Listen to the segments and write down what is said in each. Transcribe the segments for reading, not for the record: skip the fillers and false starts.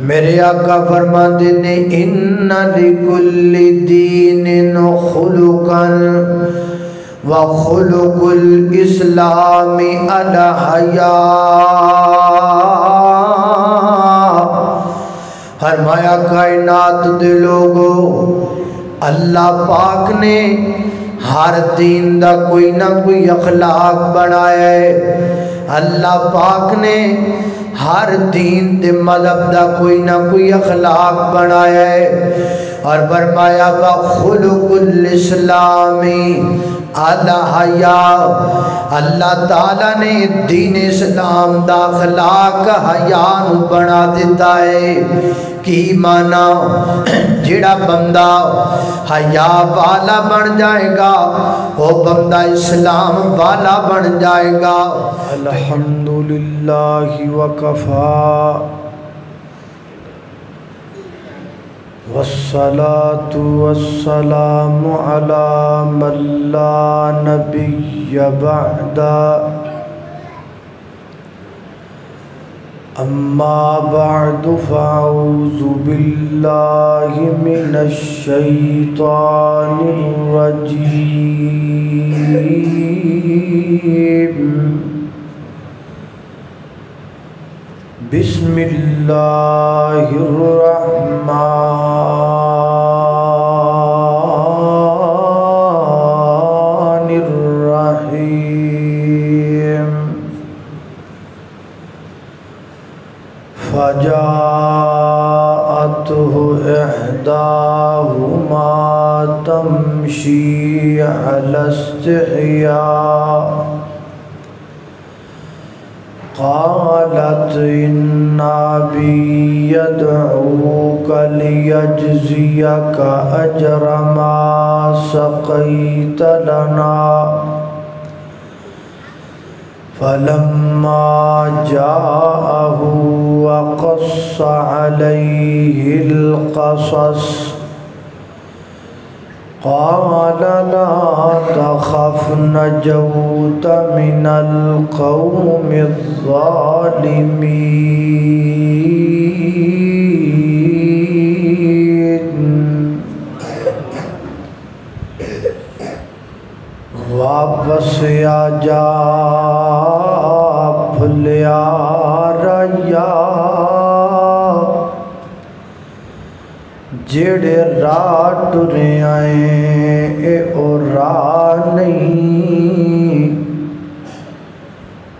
میرے آقا فرماتے نے ان لکل دین خلقا وخلق الاسلام الحیا۔ فرمایا کائنات دے لوگو، اللہ پاک نے ہر دین دا کوئی نہ کوئی اخلاق بنایا ہے۔ اللہ پاک نے ہر دین دے مذہب دا کوئی نہ کوئی اخلاق بنایا ہے، اور فرمایا وخلق الاسلام الحیا۔ اللہ تعالیٰ نے دین اسلام دا اخلاق حیا نو بنا دیتا ہے۔ کی معنی؟ جڑا بندہ حیا والا بن جائے گا وہ بندہ اسلام والا بن جائے گا۔ الحمدللہ وکفا والصلاة والسلام علی من لا نبی بعد، اما بعد فاعوذ باللہ من الشیطان الرجیم۔ بسم اللہ الرحمن الرحیم۔ فجاءته إحداهما تمشي على استحياء قالت إن أبي يدعوك ليجزيك أجر ما سقيت لنا، فلما جاءه وقص عليه القصص قال لا تخف نجوت من القوم الظالمين۔ واپس آ جا بھلیا ریا، جڑے راہ ٹرے آئے اے او راہ نہیں،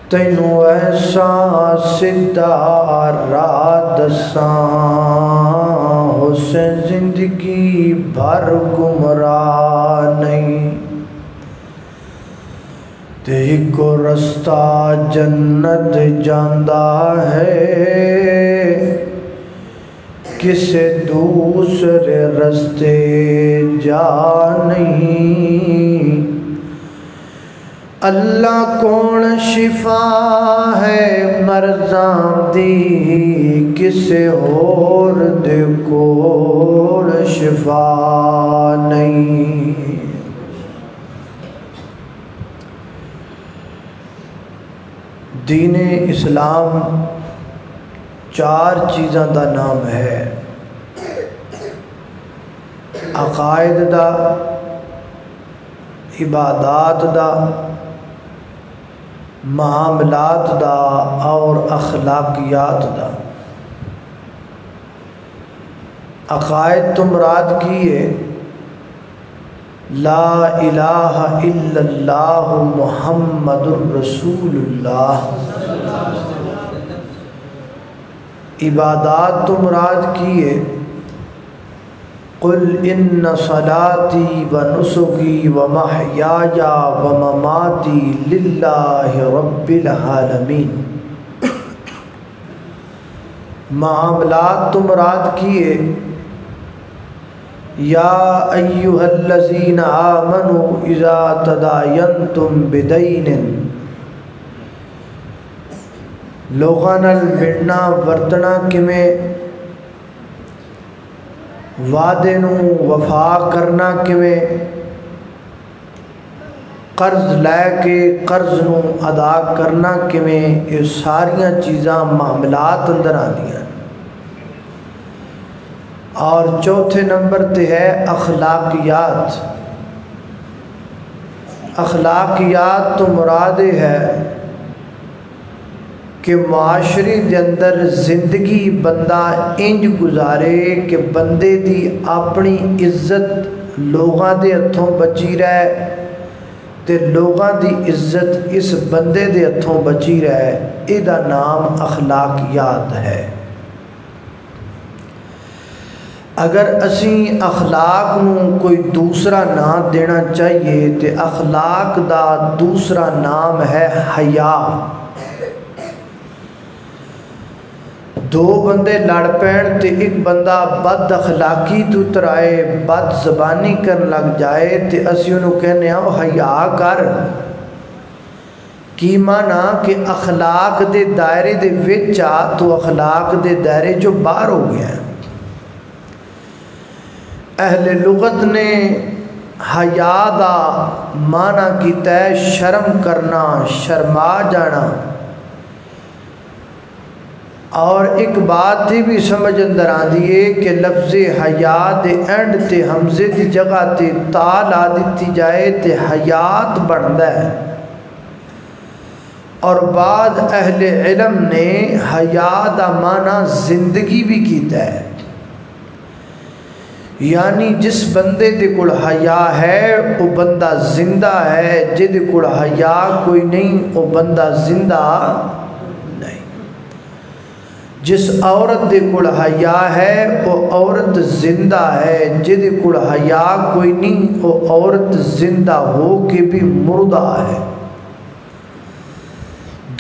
تینوں ایسا سدھا راہ دساں، حسن زندگی بھر گمراہ نہیں۔ تے کو رستہ جنت جاندہ ہے، کسے دوسرے رستے جا نہیں۔ اللہ کون شفا ہے مرضاں دی، کسے اور دے کول شفا نہیں۔ دین اسلام چار چیزاں دا نام ہے: عقائد دا، عبادات دا، معاملات دا اور اخلاقیات دا۔ عقائد تو مراد کی ہے لا الہ الا اللہ محمد الرسول اللہ۔ عبادات تو مراد کی ہے قل ان صلاتی و نسکی و محیای و مماتی للہ رب العالمین۔ معاملات تو مراد کی ہے یا ایہا الذین آمنوا اذا تداینتم بدین، لوگاں نال ملنا ورتنا کیویں، وعدے نو وفا کرنا کیویں، قرض لے کے قرض نو ادا کرنا کیویں، یہ ساریاں چیزاں معاملات اندر آندیاں۔ اور چوتھے نمبر تے ہے اخلاقیات۔ اخلاقیات تو مراد ہے کہ معاشرے دے اندر زندگی بندہ انج گزارے کہ بندے دی اپنی عزت لوگاں دے ہتھوں بچی رہے تے لوگاں دی عزت اس بندے دے ہتھوں بچی رہے، ایدا نام اخلاقیات ہے۔ اگر اسی اخلاق نو کوئی دوسرا نام دینا چاہیے تے اخلاق دا دوسرا نام ہے حیا۔ دو بندے لڑ پین تے ایک بندہ بد اخلاقی تو ترائے، بد زبانی کرن لگ جائے تے اسی انہوں کہنے ہیں حیا کر۔ کی معنی کہ اخلاق دے دائرے دے وچ آ تو اخلاق دے دائرے جو باہر ہو گیا ہے۔ اہل لغت نے حیا دا معنی کیتا ہے شرم کرنا، شرما جانا۔ اور ایک بات ہی بھی سمجھ اندر آندی ہے کہ لفظ حیا دے اینڈ تے حمزے دی جگہ تے تا لا دیتی جائے تے حیات بندا ہے۔ اور بعد اہل علم نے حیا دا معنی زندگی بھی کیتا ہے، یعنی جس بندے دے کول حیا ہے وہ بندہ زندہ ہے، جے دے کول حیا کوئی نہیں وہ بندہ زندہ نہیں۔ جس عورت دے کول حیا ہے وہ عورت زندہ ہے، جے دے کول حیا کوئی نہیں وہ عورت زندہ ہو کے بھی مردہ ہے۔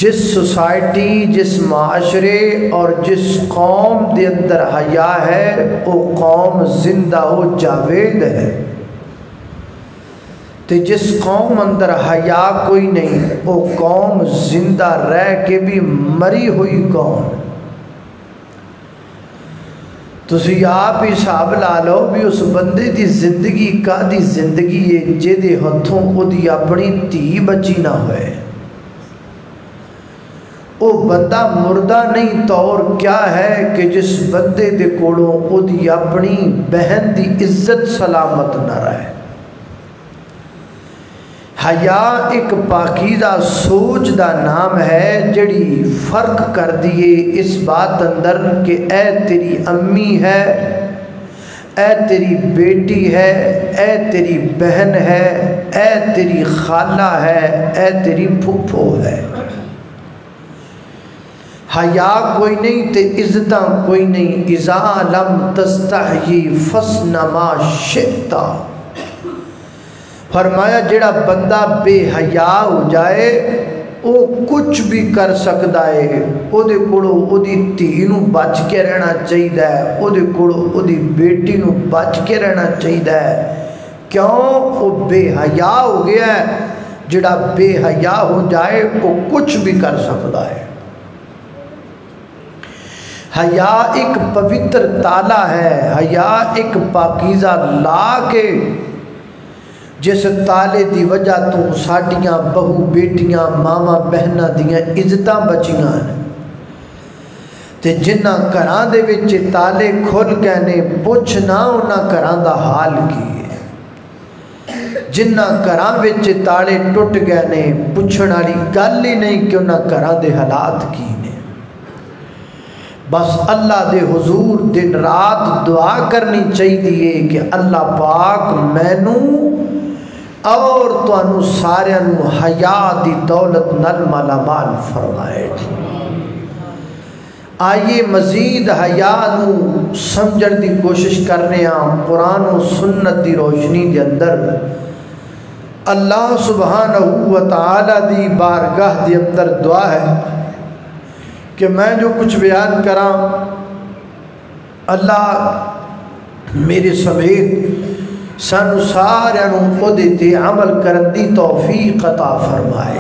جس سوسائٹی، جس معاشرے اور جس قوم دے اندر حیا ہے وہ قوم زندہ و جاوید ہے، تے جس قوم اندر حیا کوئی نہیں وہ قوم زندہ رہ کے بھی مری ہوئی قوم۔ تسی آپ ہی حساب لا لو بھی اس بندے دی زندگی کا دی زندگی ہے جے دے ہتھوں او دی اپنی تھی بچی نہ ہوئے، وہ بندہ مردہ نہیں تو اور کیا ہے کہ جس بندے دے کوڑوں او دی اپنی بہن دی عزت سلامت نہ رہے۔ حیا ایک پاکیزہ سوچ دا نام ہے جڑی فرق کر دیے اس بات اندر کہ اے تیری امی ہے، اے تیری بیٹی ہے، اے تیری بہن ہے، اے تیری خالہ ہے، اے تیری پھپھو ہے۔ حیا کوئی نہیں تے عزتاں کوئی نہیں۔ اذا لم تستحیی فصن ما شئتا، فرمایا جڑا بندہ بے حیا ہو جائے وہ کچھ بھی کر سکتا ہے، او دے کولو او دی دھی نو بچ کے رہنا چاہیے، او دے کولو او دی بیٹی نو بچ کے رہنا چاہیے۔ کیوں؟ وہ بے حیا ہو گیا ہے۔ جڑا بے حیا ہو جائے وہ کچھ بھی کر سکتا ہے۔ حیا ایک پوتر تالا ہے، حیا ایک پاکیزہ لا کے جس تالے دی وجہ تو ساڈیاں بہو بیٹیاں ماما بہناں دیاں عزتاں بچیاں ہیں، تے جنہ گھراں دے وچ تالے کھل گئے نے پوچھنا انہاں گھراں دا حال کی ہے۔ جنہ گھراں وچ تالے ٹوٹ گئے نے پوچھن والی گل ہی نہیں کہ انہاں گھراں دے حالات کی نے۔ بس اللہ دے حضور دن رات دعا کرنی چاہیے کہ اللہ پاک مینوں اور تانوں سارے نوں حیا دی دولت نال مالا مال فرمائے۔ آئیے مزید حیا نوں سمجھن دی کوشش کرنے ہاں قرآن و سنت دی روشنی دے اندر۔ اللہ سبحانہ و تعالی دی بارگاہ دے اندر دعا ہے کہ میں جو کچھ بیان کراں اللہ میرے سمیت سانو سارے نوں او تے عمل کرن دی توفیق عطا فرمائے۔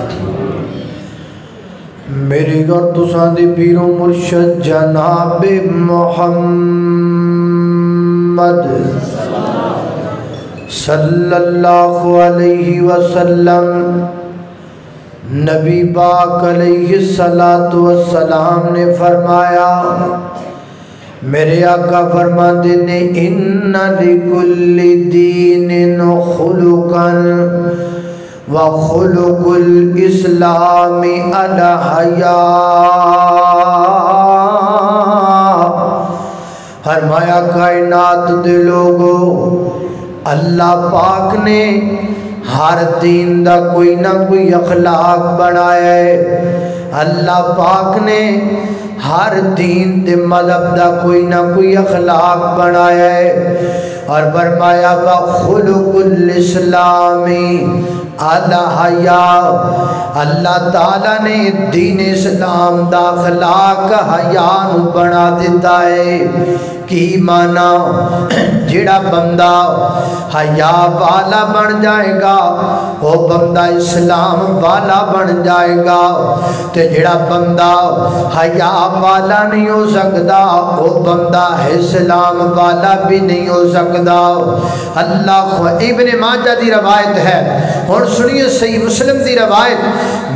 میرے گھر تساں دے پیر و مرشد جناب محمد صلی اللہ علیہ وسلم، نبی پاک علیہ الصلوۃ والسلام نے فرمایا میرے آقا فرماتے نے ان لکل دین خلقن وخلق الاسلام الحیا، فرمایا کائنات دے لوگو اللہ پاک نے ہر دین دا کوئی نہ کوئی اخلاق بنایا ہے، اللہ پاک نے ہر دین دے مذہب دا کوئی نہ کوئی اخلاق بنایا ہے، اور فرمایا وخلق الاسلام الحیا، اللہ تعالیٰ نے دین اسلام دا اخلاق حیا نو بنا دیتا ہے۔ کی معنی جڑا بندہ حیا والا بن جائے گا وہ بندہ اسلام والا بن جائے گا، تے جڑا بندہ حیا والا نہیں ہو سکتا وہ بندہ اسلام والا بھی نہیں ہو سکتا۔ اللہ ابن ماجہ دی روایت ہے، اور سنیے صحیح مسلم دی روایت،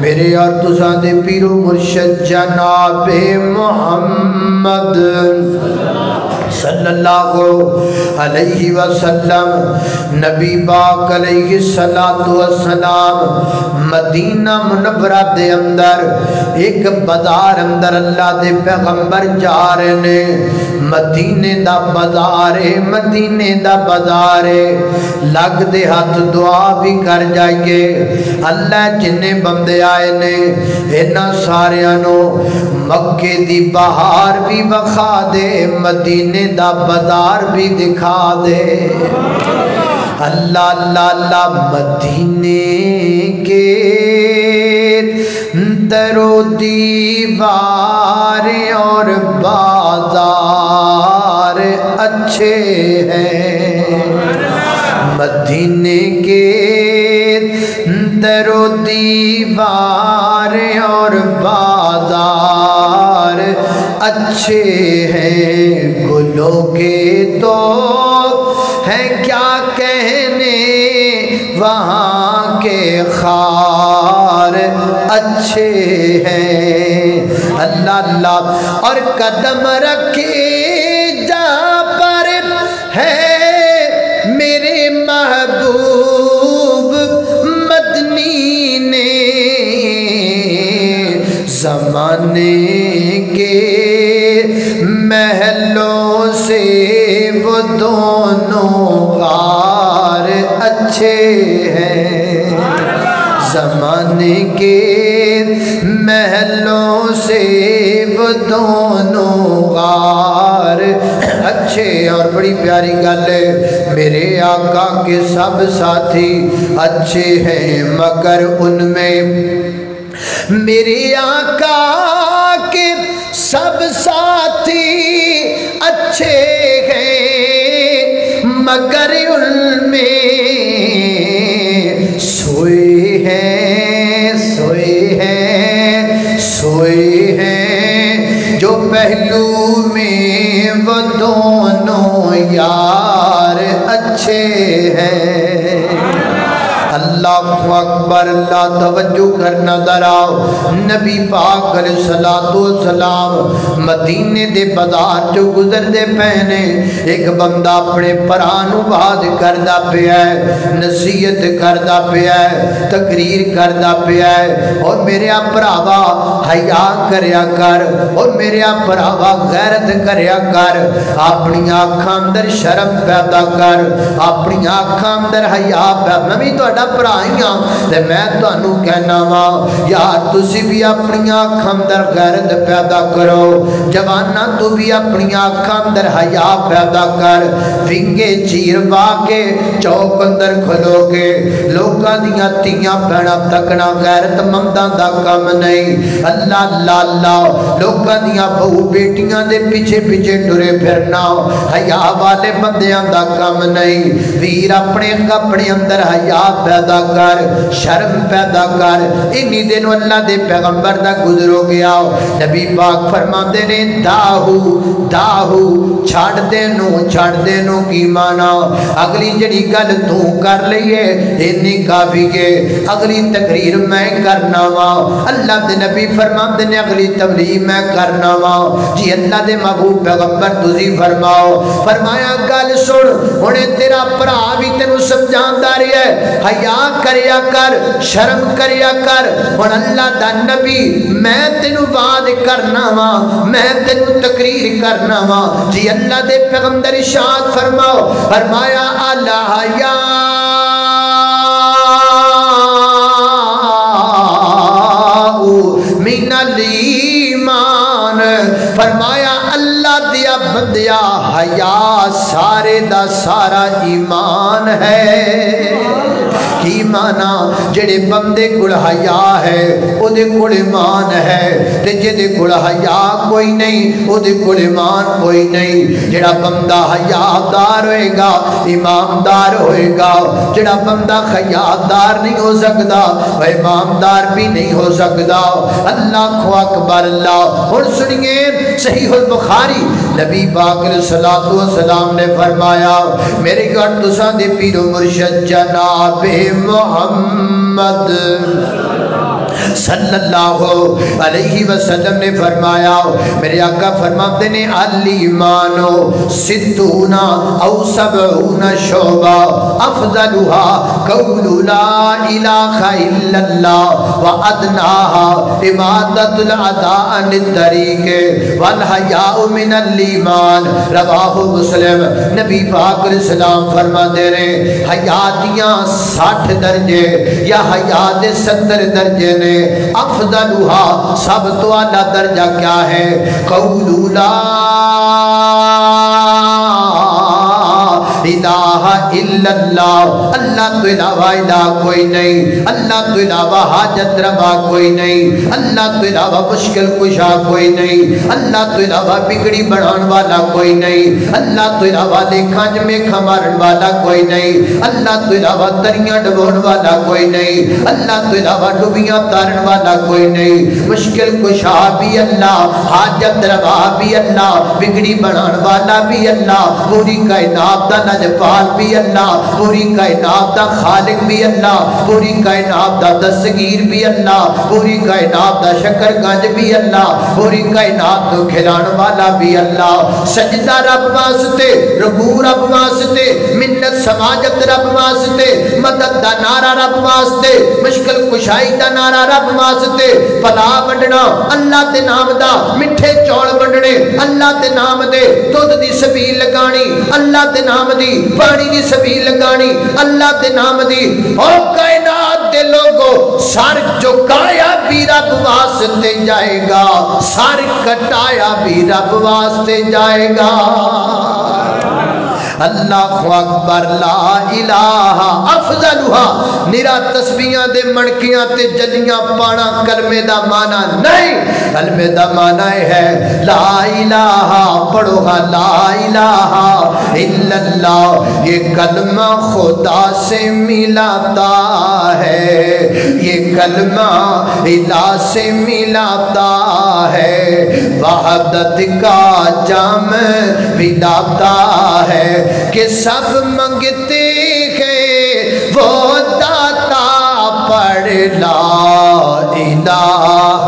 میرے اور تساں دے پیر و مرشد جناب محمد صلی اللہ علیہ وسلم، نبی پاک علیہ السلام مدینہ منورہ دے اندر ایک بازار اندر اللہ دے پیغمبر جا رہے نے، مدینے دا بازار ہے، مدینے دا بازار ہے، لگ دے ہاتھ دعا بھی کر جائیے، اللہ جننے بندے آئے نے انہاں ساریانو مکے دی بہار بھی بخا دے، مدینے دا بازار بھی دکھا دے۔ اللہ اللہ اللہ، مدینے کے در و دیوار اور بازار اچھے ہیں، مدینے کے در و دیوار اور بازار اچھے ہیں، گلوں کے تو ہیں کیا کہنے وہاں کے خار اچھے ہیں۔ اللہ اللہ، اور قدم رکھے جہاں پر ہے میرے محبوب مدنی نے، زمانے کے محلوں سے وہ دونوں غار اچھے ہیں، زمانے کے محلوں سے وہ دونوں غار اچھے۔ اور بڑی پیاری گل ہے، میرے آقا کے سب ساتھی اچھے ہیں مگر ان میں، میرے آقا کے سب ساتھی اچھے ہیں مگر ان میں سوئے ہیں سوئے ہیں سوئے ہیں جو پہلو میں وہ دونوں یار اچھے ہیں۔ اللہ اکبر، اللہ توجہ کرنا دراؤ، نبی پاک علیہ السلام مدینے دے بازار جو گزر دے پہنے، ایک بندہ اپنے پرانو باد کردہ پہ ہے، نصیحت کردہ پہ ہے، تقریر کردہ پہ ہے، اور میرے اپراوا حیا کریا کر، اور میرے اپراوا غیرت کریا کر، اپنی آنکھاں اندر شرم پیدا کر، اپنی آنکھاں اندر حیا پیدا، میں بھی تو اڈا پرائیاں تے میں تو انہوں کہنا ماں یار تسی بھی اپنی آنکھ اندر غیرت پیدا کرو، جوانہ تو بھی اپنی آنکھ اندر حیا پیدا کر، ونگے چیر باکے چوک اندر کھلو کے لوگاں دیاں تیاں پہنا تکنا غیرت منداں دا کم نہیں، اللہ اللہ اللہ لوگاں دیاں بہو بیٹیاں دے پیچھے پیچھے ٹرے پھرنا حیا والے بندیاں دا کم نہیں، ویر اپنے اندر حیا پیدا پیدا کر، شرم پیدا کر. انی دن اللہ دے پیغمبر دا گزر ہو گیا. نبی پاک فرماندے نے داہو داہو چھڑ دے نو کی مانا اگلی جڑی گل تو کر لئیے انی کافی ہے، اگلی تقریر میں کرنا وا. اللہ دے نبی فرماندے نے اگلی تبلیغ میں کرنا وا. جی اللہ دے محبوب پیغمبر تسی فرماؤ. فرمایا گل سن ہنے تیرا بھرا بھی تینوں سمجھاندا رہیا ہے، حیا کریا کر، شرم کریا کر. ہن اللہ دا نبی میں تینوں وعد کرنا وا، میں تینوں تقریر کرنا وا. جی اللہ دے پیغمبر ارشاد فرماؤ. فرمایا الحیا من الایمان. فرمایا اللہ دیا بندیا حیا سارے دا سارا ایمان ہے. کی مانا جڑے بندے کول حیا ہے او دے کول ایمان ہے، تے جے کول حیا کوئی نہیں او دے کول ایمان کوئی نہیں. جڑا بندہ حیادار ہوئے گا ایماندار ہوئے گا. جڑا بندہ حیادار نہیں ہو سکتا وہ ایماندار بھی نہیں ہو سکتا. اللہ اکبر اللہ. اور سنیے صحیح البخاری نبی پاک علیہ السلام نے فرمایا میرے گھر تساں دے پیر و مرشد جناب محمد صلی اللہ علیہ وسلم نے فرمایا، میرے آقا فرماتے نے الایمانو ستونا او سبعون شعبہ افضلها قول لا الہ الا اللہ وادناها امادت العداء عن الطریق والحیاء من الایمان. رواہ مسلم. نبی پاک علیہ السلام فرماتے ہیں حیاتیاں 60 درجے یا حیات 70 درجے نے. افضلها سب تو اعلیٰ درجہ کیا ہے؟ قول لا الہ الا اللہ. اللہ تو علاوہ الہ کوئی نہیں، اللہ تو علاوہ حاجت روا کوئی نہیں، اللہ تو علاوہ مشکل کشا کوئی نہیں، اللہ تو علاوہ بگڑی بڑھان والا کوئی نہیں، اللہ تو علاوہ دیکھاں جمیں کھمارن والا کوئی نہیں، اللہ تو علاوہ دریاں ڈبون والا کوئی نہیں، اللہ تو علاوہ ڈبیاں تارن والا کوئی نہیں. مشکل کشا بھی اللہ، حاجت روا بھی اللہ، بگڑی بڑھان والا بھی اللہ، پوری کائنات دا نجپال بھی اللہ، پوری کائنات دا خالق بھی اللہ، پوری کائنات دا دستگیر بھی اللہ، پوری کائنات دا شکر گنج بھی اللہ، پوری کائنات کو کھلان والا بھی اللہ. سجدہ رب واسطے، رکوع رب واسطے، منت سماجت رب واسطے، مدد دا نعرہ رب واسطے، مشکل کشائی دا نعرہ رب واسطے، پلا بڑھنا اللہ تے نام دا، مٹھے چوڑ بڑھنے اللہ تے نام دے، دودھ دی سبیل لگانی اللہ تے نام دی، پانی دی سبیل لگانی اللہ تے نام دی. اور کائنات دے لوگوں سر جھکایا بھی رب واسطے جائے گا، سر کٹایا بھی رب واسطے جائے گا. اللہ اکبر لا الہ افضلها. نرا تسبیحاں دے منکیاں تے جلیاں پانا کلمے دا معنی نہیں. کلمے دا معنی ہے لا الہ، پڑھو گا لا الہ الا اللہ. یہ کلمہ خدا سے ملاتا ہے، یہ کلمہ الہ سے ملاتا ہے، وحدت کا جام پلاتا ہے کہ سب منگتے ہیں وہ داتا. پڑھ لا الہ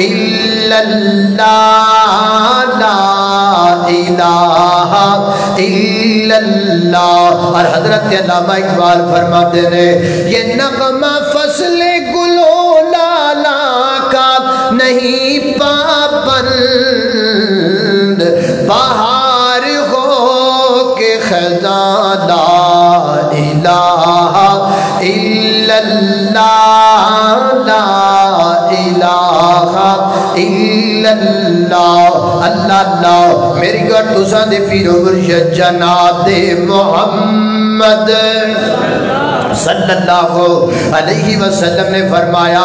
الا اللہ، لا الہ الا اللہ. اور حضرت علامہ اقبال فرماتے ہیں یہ نغمہ فصل گلو لالا کا نہیں پابند، بہار ہو کے خزاں لا الہ الا اللہ، لا الہ الا اللہ. اللہ اللہ میری گھر تساں دے پیر و مرشد جناب محمد صلی اللہ علیہ وسلم نے فرمایا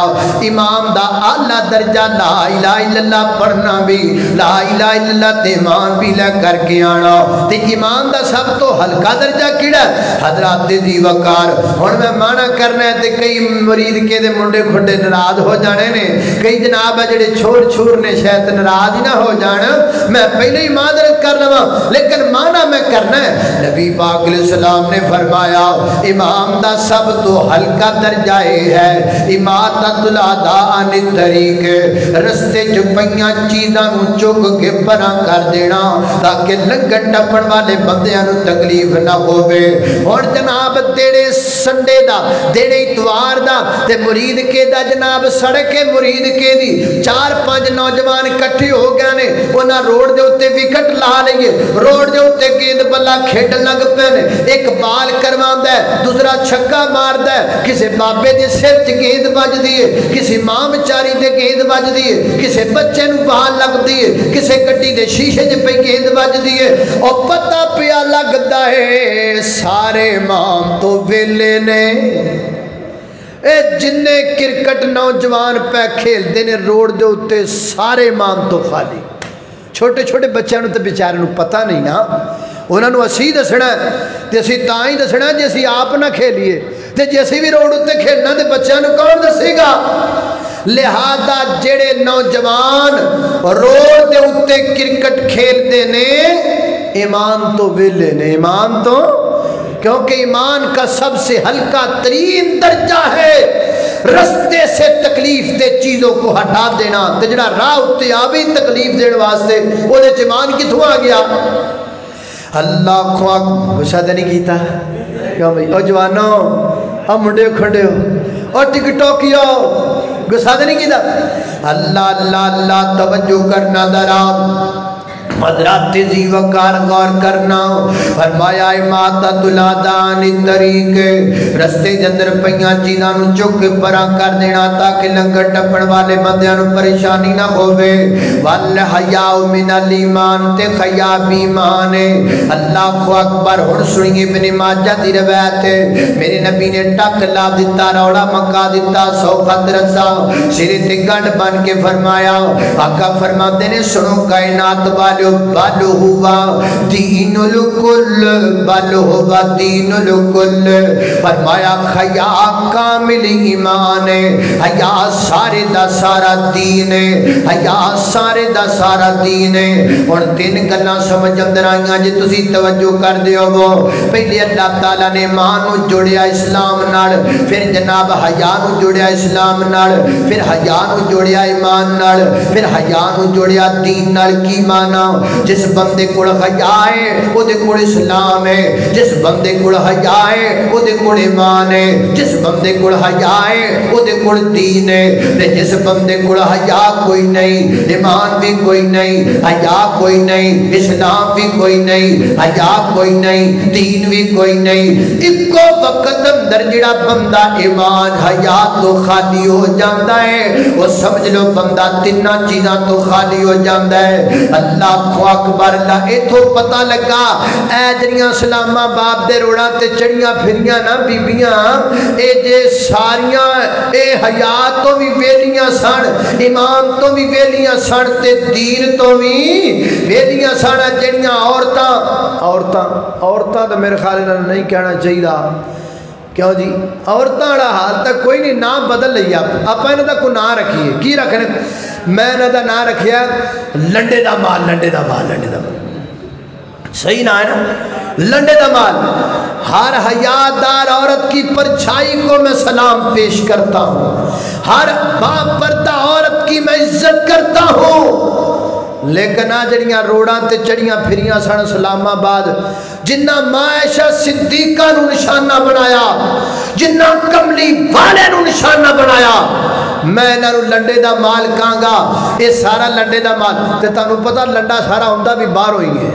امام دا اعلیٰ درجہ لا الہ الا اللہ پڑھنا بھی لا الہ الا اللہ تے ایمان بھی لے کر کے آنا تے ایمان دا سب تو ہلکا درجہ کیڑا حضرات دی وقار ہن میں مانا کرنا ہے تے کئی مرید کے دے منڈے کھڈے ناراض ہو جانے نے کئی جناب جڑے چھور چھور نے شاید ناراض ہی نہ ہو جان میں پہلے ہی معذرت کر لواں لیکن مانا میں کرنا ہے نبی پاک علیہ السلام نے فرمایا امام دا سب تو ہلکا درجہ ہے اماتۃ الاذى عن الطریق رستے چ پئیاں چیزاں نو چک کے پراں کر دینا تاکہ لنگن ٹپن والے بندیاں نو تکلیف نہ ہوے اور جناب دیڑے سنڈے دا دیڑے اتوار دا تے مرید کے دا جناب سڑک مرید کے دی 4-5 نوجوان اکٹھے ہو گئے نے انہاں روڈ دے اوتے وکٹ لا لئیے روڈ دے اوتے گیند بلا کھیڈن لگ پے نے ایک بال کرواندا ہے دوسرا چھکا ماردا ہے کسے بابے دے سر تے گیند بجدی ہے کسے ماں بیچاری تے گیند بجدی ہے کسے بچے نو بال لگدی ہے کسے گڈی دے شیشے تے پئی گیند بجدی ہے او پتہ پیا لگدا ہے سارے امام تو ویلے نے اے جننے کرکٹ نوجوان پہ کھیل دینے روڈ دے ہوتے سارے امام تو خالی چھوٹے چھوٹے بچوں نے تو بیچارے نو پتہ نہیں نا انہوں نے اسی دسنا ہے تے اسی تاں ہی دسنا ہے جیسی آپ نہ کھیلیے تے جیسی بھی روڈ ہوتے کھیلنا تے بچوں نے کون دسے گا لہذا جڑے نوجوان روڈ دے ہوتے کرکٹ کھیل دینے ایمان تو ویلے نے ایمان تو کیونکہ ایمان کا سب سے ہلکا ترین درجہ ہے رستے سے تکلیف دے چیزوں کو ہٹا دینا تے جڑا راہ اتے آبی تکلیف دین واسطے وہ دے ایمان کتھوں آ گیا اللہ کو غصہ تے نہیں کیتا کیوں بھائی او جوانوں او منڈے کھڑے ہو اور ٹک ٹوکیو غصہ تے نہیں کیتا اللہ اللہ اللہ توجہ کرنا ذرا حضرات ذی وقار غور کرنا فرمایا اماتۃ الاذى عن الطریق رستے دے اندر پئیاں چیزاں نو چک کے پراں کر دینا تاکہ لنگڑ ٹپن والے بندیاں نو پریشانی نہ ہوے والحیاء من الایمان تے حیا بھی ایمان ہے اللہ اکبر ہن سنیے ابن ماجہ دی روایت ہے میرے نبی نے ٹک لا دیتا روڑا مکا دیتا سو خط رسا سر تے گنڈ بن کے فرمایا آقا فرماتے نے سنو کائنات والے بل ہوا دین الکل بل ہوا دین الکل فرمایا حیا کامل ایمان ہے حیا سارے دا سارا دین ہے حیا سارے دا سارا دین ہے اور تین گلاں سمجھ اندر آئیاں جے تسی توجہ کر دیو وہ پہلے اللہ تعالیٰ نے ایمان نو جوڑیا اسلام نال پھر جناب حیا نو جوڑیا اسلام نال پھر حیا نو جوڑیا ایمان نال پھر حیا نو جوڑیا دین نال کی مانا جس بندے کول حیا ہے او دے کول اسلام ہے جس بندے کول حیا ہے او دے کول ایمان ہے جس بندے کول حیا ہے او دے کول دین ہے تے جس بندے کول حیا کوئی نہیں ایمان بھی کوئی نہیں حیا کوئی نہیں اسلام بھی کوئی نہیں حیا کوئی نہیں دین بھی کوئی نہیں اکو وقت اندر جڑا بندہ ایمان حیا تو خالی ہو جاندا ہے وہ سمجھ لو بندہ تیناں چیزاں تو خالی ہو جاندا ہے اللہ اکبر اللہ ایتھوں پتہ لگا اے جڑیاں اسلام آباد دے روڑاں تے چڑیاں پھریاں نا بیبییاں اے جے ساریاں اے حیا تو بھی ویلیاں سن ایمان تو بھی ویلیاں سن تے دین تو بھی ویلیاں سن جڑیاں عورتاں تو میرے خیال نال نہیں کہنا چاہیے کیوں جی عورتاں والا حال تک کوئی نہیں نام بدل لئی آپ انہاں دا کوئی نام رکھیے کی رکھنے میں انہاں دا نام رکھیا لنڈے دا مال لنڈے دا مال لنڈے دا مال صحیح نہ ہے نا لنڈے دا مال ہر حیادار عورت کی پرچھائی کو میں سلام پیش کرتا ہوں ہر باپردہ عورت کی میں عزت کرتا ہوں لیکن آ جڑیاں روڑاں تے چڑیاں پھریاں سن اسلام آباد جنہ ماں عائشہ صدیقہ نو نشانہ بنایا جنہ کملی والے نو نشانہ بنایا میں انہاں نو لنڈے دا مال کہاں گا یہ سارا لنڈے دا مال تے تانوں پتہ لنڈا سارا ہوندا بھی باہر ہوئی ہے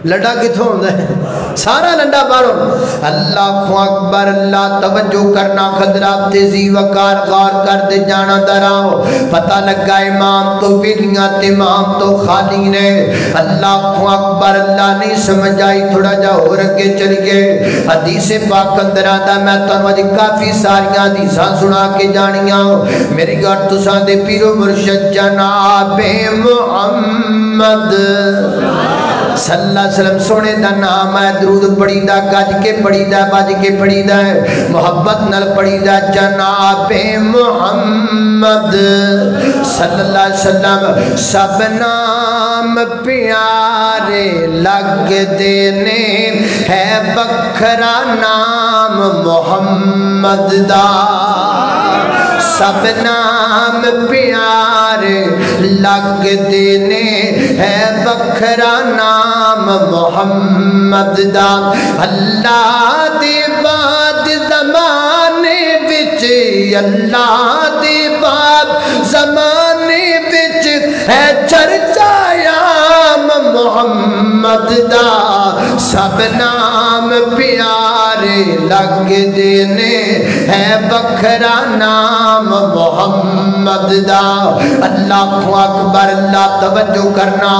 لنڈا کتھوں ہوندا ہے سارا لنڈا بارو اللہ اکبر اللہ توجہ کرنا خضرات تیزی وقار غور کر دے جانا دراؤ پتہ لگا امام تو ویلیاں امام تو خالی نے اللہ اکبر اللہ نہیں سمجھ آئی تھوڑا جا ہو رکھے چل گئے حدیث پاک اندر آتا میں تنوجہ کافی ساریاں حدیثاں سنا کے جانیاں میری گھر تساں دے پیرو مرشد جناب محمد صلی اللہ علیہ وسلم سونے دا نام ہے درود پڑھی دا گج کے پڑھی دا باج کے پڑھی دا محبت نل پڑھی دا جناب محمد صلی اللہ علیہ وسلم سب نام پیارے لگ دینے ہے بکھرا نام محمد دا سب نام پیارے لگ دینے ہے بکھرا نام محمد دا اللہ دے بعد زمانے بچ اللہ دے بعد زمانے بچ ہے چرچایا محمد دا سب نام پیارے لگ دینے ہے بکھرا نام محمد دا اللہ اکبر اللہ توجہ کرنا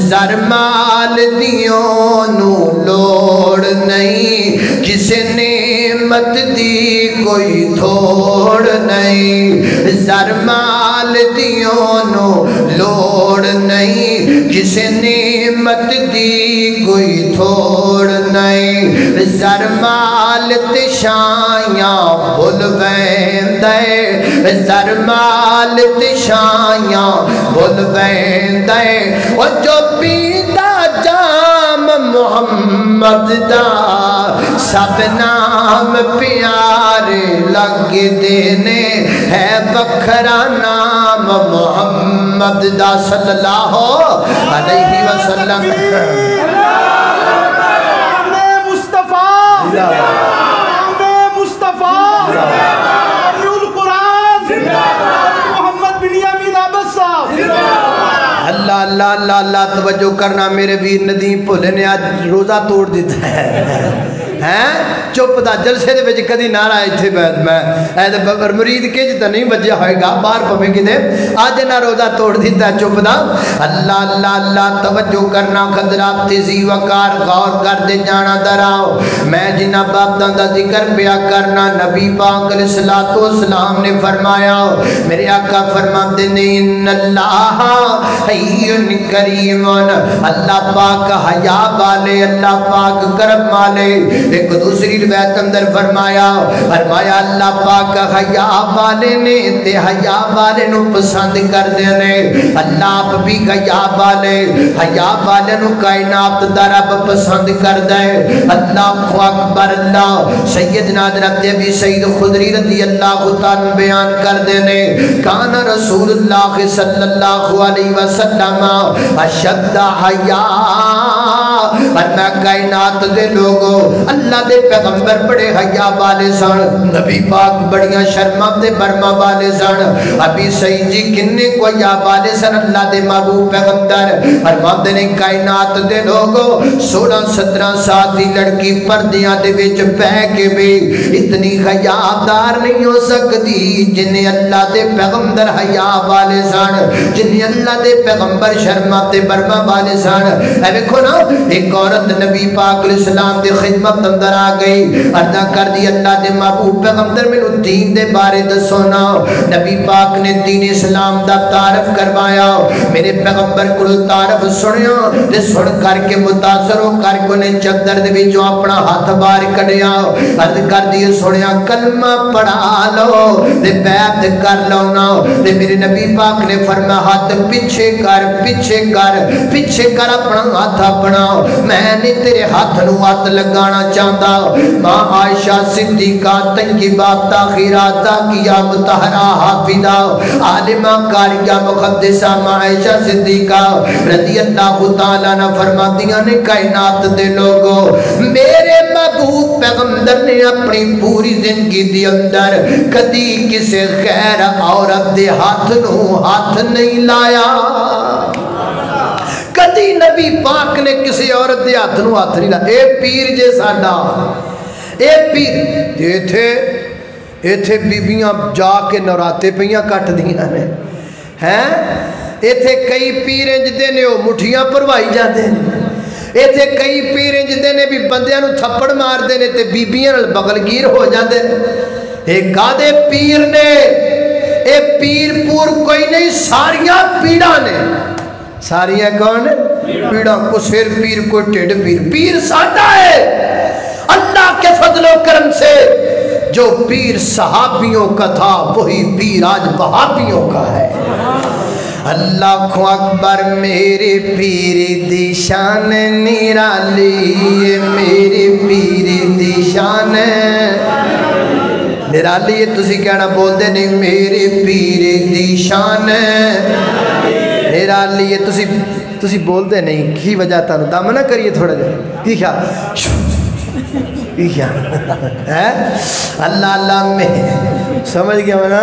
زر مال دیوں نو لوڑ نہیں کسے نعمت دی کوئی تھوڑ نہیں زر مال دیوں نو لوڑ نہیں کسے نعمت دی کوئی تھوڑ نہیں زر مال تے شایاں بھول ویندے زر مال تے شایاں بھول ویندے او جو پیتا جام محمد دا سب نام پیارے لگ دینے ہے بکھرا نام محمد دا صلی اللہ علیہ وسلم اللہ اللہ اللہ اللہ توجہ کرنا میرے ویر ندیم بھولے نے آج روزہ توڑ دیتا ہے چپ دا جلسے دے وچ کدی نعرہ ایتھے بیٹھ میں اے مرید کے جتا نہیں بجیا ہوئے گا باہر پویں کدے اج نہ روزہ توڑ دیتا ہے چپ دا اللہ اللہ اللہ توجہ کرنا خضرات تیزی وقار غور کر دے جانا دراؤ میں جنہ بابداں دا ذکر پیا کرنا نبی پاک علیہ الصلوۃ والسلام نے فرمایا میرے آقا فرماتے ہیں ان اللہ حی کریم اللہ پاک حیا والے اللہ پاک کرم والے ایک دوسری روایت اندر فرمایا اللہ پاک حیا والے نے تے حیا والے نو پسند کر دینے اللہ آپ بھی حیا والے نو کائنات دا رب پسند کر دے اللہ اکبر اللہ سیدنا حضرت ابی سعید خدری رضی اللہ تعالی بیان کر دینے کان رسول اللہ صلی اللہ علیہ وسلم اشد حیا اللہ کائنات دے لوگوں اللہ دے پیغمبر بڑے حیا والے سن نبی پاک بڑیاں شرما تے برما والے سن ابھی سعید جی کنے کو حیا والے سن اللہ دے محبوب پیغمبر فرماتے نے کائنات دے لوگوں 16-17 سال دی لڑکی پردیاں دے وچ پے کے بھی اتنی حیادار نہیں ہو سکتی جنہیں اللہ دے پیغمبر حیا والے سن جنہیں اللہ دے پیغمبر شرما تے برما والے سن اے دیکھو نا ایک عورت نبی پاک علیہ السلام دے خدمت اندر آ گئی عرضہ کر دی اللہ دے محبوب پیغمبر میں دین دے بارے دسونا نبی پاک نے دین اسلام دا تعارف کروایا میرے پیغمبر کو تعارف سنیا تے سن کر کے متاثر ہو کر کو نے چادر دے وچوں اپنا ہاتھ باہر کڈیا عرض کر دی سنیا کلمہ پڑھا لو تے بیعت کر لو نا تے میرے نبی پاک نے فرمایا ہاتھ پیچھے کر اپنا ہاتھ اپنا میں نے تیرے ہاتھ نو ہاتھ لگانا چاہتا ماں عائشہ صدیقہ طیبہ طاہرہ زاکیہ مطہرہ حافظہ عالمہ قاریہ مقدسہ ماں عائشہ صدیقہ رضی اللہ تعالیٰ عنہ فرماتیاں نے کائنات دے لوگوں میرے محبوب پیغمبر نے اپنی پوری زندگی دی اندر کدی کسے غیر عورت دے ہاتھ نو ہاتھ نہیں لایا کدی نبی پاک نے کسی عورت دے ہاتھ نو ہاتھ نہیں لا اے پیر جے ساڈا اے پیر ایتھے بیبیاں جا کے نوراتے پئیاں کٹ دیاں نے ہیں ایتھے کئی پیر جدے نے وہ مٹھیاں پروائی جاندے نے ایتھے کئی پیر جدے نے بھی بندیاں نو تھپڑ مار دے نے تے بیبیاں نال بغلگیر ہو جاندے اے گادے پیر نے اے پیر پور کوئی نہیں ساریاں پیڑاں نے ساریاں کون پیڑاں کو سر پیر کو ٹیڑھ پیر پیر ساڈا ہے اللہ کے فضل و کرم سے جو پیر صحابیوں کا تھا وہی پیر آج وہابیوں کا ہے اللہ اکبر میرے پیر دی شان نرالی میرے پیر دی شان نرالی یہ تسی کہنا بول دے نہیں میرے پیر دی شان نرالی یہ تسی بول دے نہیں کی وجہ تانو دم نہ کریے تھوڑا جا کیا اللہ اللہ میں سمجھ گیا نا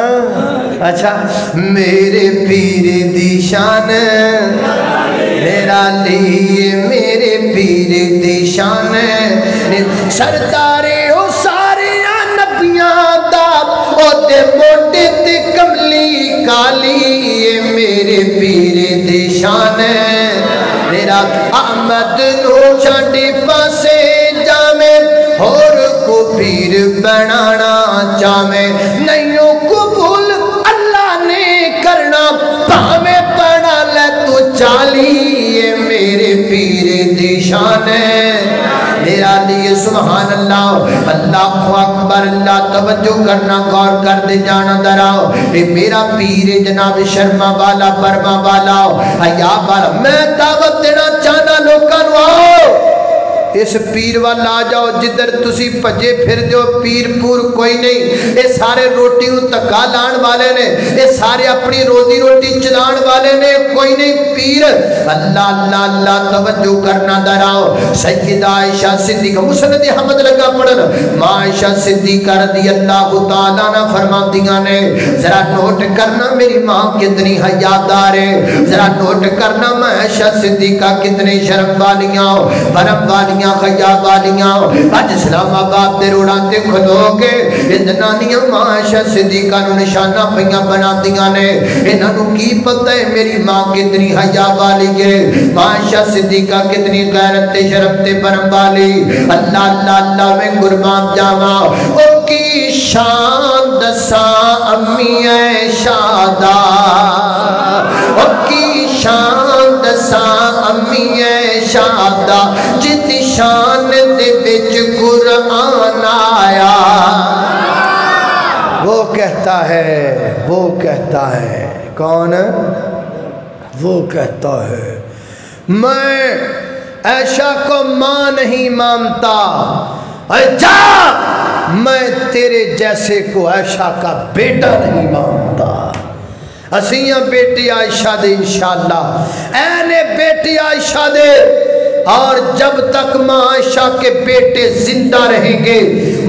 اچھا میرے پیر دی شان نرالی میرے پیر دی شان سردارے او سارے نبیاں دا او تے موٹے تے کملی کالی میرے پیر دی شان میرا احمد نو چھڑی پاسے جامے اور کو پیر بنانا چاہے نئیوں قبول اللہ نے کرنا پاوے پڑھا لے تو چالی میرے پیر دی شان ہے میرا لیے سبحان اللہ اللہ اکبر اللہ توجہ کرنا غور کر دے جانا دراؤ اے میرا پیر جناب شرما والا برما والا حیا والا میں دعوت دینا چاہنا لوکاں نو آؤ اس پیر والا آ جاؤ جدھر تسی پجے پھر دیو پیر پور کوئی نہیں اے سارے روٹی تکا لان والے نے اے سارے اپنی روزی روٹی چلان والے نے کوئی نہیں پیر اللہ اللہ اللہ توجہ کرنا دراؤ سیدہ عائشہ صدیقہ مسند احمد لگا پڑھن ماں عائشہ صدیقہ رضی اللہ تعالیٰ نہ فرما دیا نے ذرا نوٹ کرنا میری ماں کتنی حیادار ہے ذرا نوٹ کرنا ماں عائشہ صدیقہ کتنی شرم والیاں برم والیاں خیاب والیاں آج اسلام آباد دے روڑاں تے کھلو کے اتنانیاں ماں عائشہ صدیقہ نو نشانہ پہیاں بنا دیاں نے انہاں نو کی پتہ ہے میری ماں کتنی حیاب والی ہے ماں عائشہ صدیقہ کتنی غیرت تے شرف تے برم والی اللہ اللہ اللہ میں قربان جاواں او کی شان دساں امی عائشہ دا او کی شان دساں امی عائشہ دا جتی شان دے وچ قرآن آیا وہ کہتا ہے کون وہ کہتا ہے میں عائشہ کو ماں نہیں مانتا جا میں تیرے جیسے کو عائشہ کا بیٹا نہیں مانتا اسیاں بیٹی عائشہ دے انشاءاللہ اینے بیٹی عائشہ دے اور جب تک ماں عائشہ کے بیٹے زندہ رہیں گے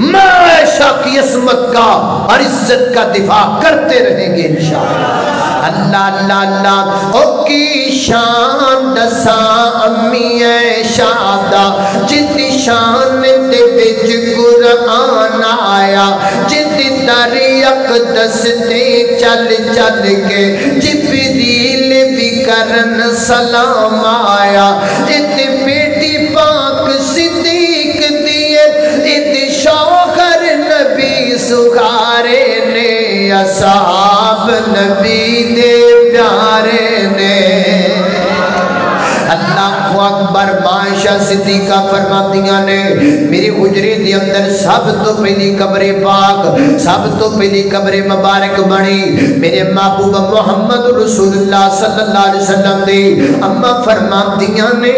ماں عائشہ کی عصمت کا اور عزت کا دفاع کرتے رہیں گے انشاءاللہ اللہ اللہ اللہ او کی شان دساں امی عائشہ دا جتی شان دے وچ قرآن آیا جتی دری اقدس تے چل چل کے جبریل بھی کرن سلام آیا جتی بیٹی پاک صدیق دیئے جتی شوہر نبی سکھارے نے اصحاب نبی دے پیارے نے اللہ اکبر عائشہ صدیقہ فرماتیاں نے میری حجرے دے اندر سب تو پہلی قبر پاک سب تو پہلی قبر مبارک بنی میرے محبوب محمد رسول اللہ صلی اللہ علیہ وسلم دی اما فرماتیاں نے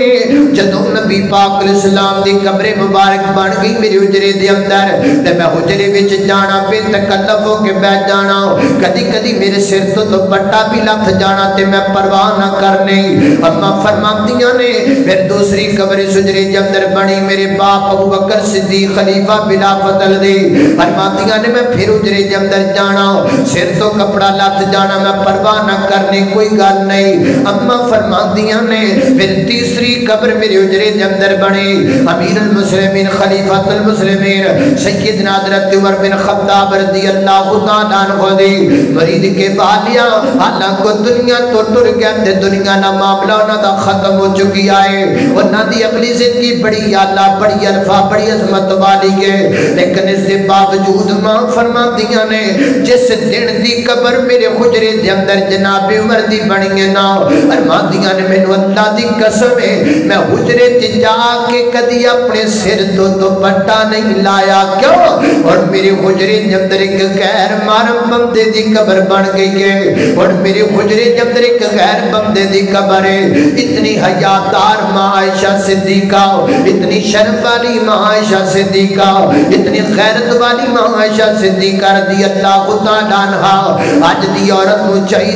جدوں نبی پاک علیہ السلام دی قبر مبارک بن گئی میری حجرے دے اندر تے میں حجرے وچ جانا بے تکلف ہو کے بیٹھ جانا کدی کدی میرے سر تو دوپٹہ بھی لتھ جانا تے میں پرواہ نہ کرنی اما فرماتیاں نے پھر دوسری قبر قبر سجرے کے اندر بنی میرے باپ ابو بکر صدیق خلیفہ بلا فضل دی فرماتیاں نے میں پھر اجرے کے اندر جانا سر تو کپڑا لات جانا میں پرواہ نہ کرنے کوئی گل نہیں اما فرماتیاں نے پھر تیسری قبر میرے اجرے کے اندر بنی امیر المسلمین خلیفہ المسلمین سیدنا حضرت عمر بن خطاب رضی اللہ تعالیٰ عنہ دی مرید کے بالیا حالانکہ دنیا تو ٹر گیا تے دنیا نہ معاملہ نہ دا ختم ہو چکی آئے اور نہ دی اگلی زندگی بڑی اللہ بڑی الفا بڑی عظمت والی ہے لیکن اس کے باوجود ماں فرماتیاں نے جس دن دی قبر میرے حجرے دے اندر جناب عمر دی بنی ہے نا فرماتیاں نے مینوں اللہ دی قسم ہے میں حجرے تے جا کے کدی اپنے سر تو دوپٹہ نہیں لایا کیوں اور میرے حجرے دے اندر ایک غیر محرم بندے دی قبر بن گئی ہے اور میرے حجرے دے اندر ایک غیر بندے دی قبر ہے اتنی حیادار ماں عائشہ صدیقہ اتنی شرم والی ماں عائشہ صدیقہ اتنی غیرت والی ماں عائشہ صدیقہ رضی اللہ تعالیٰ عنہ آج دی عورت کو چاہیے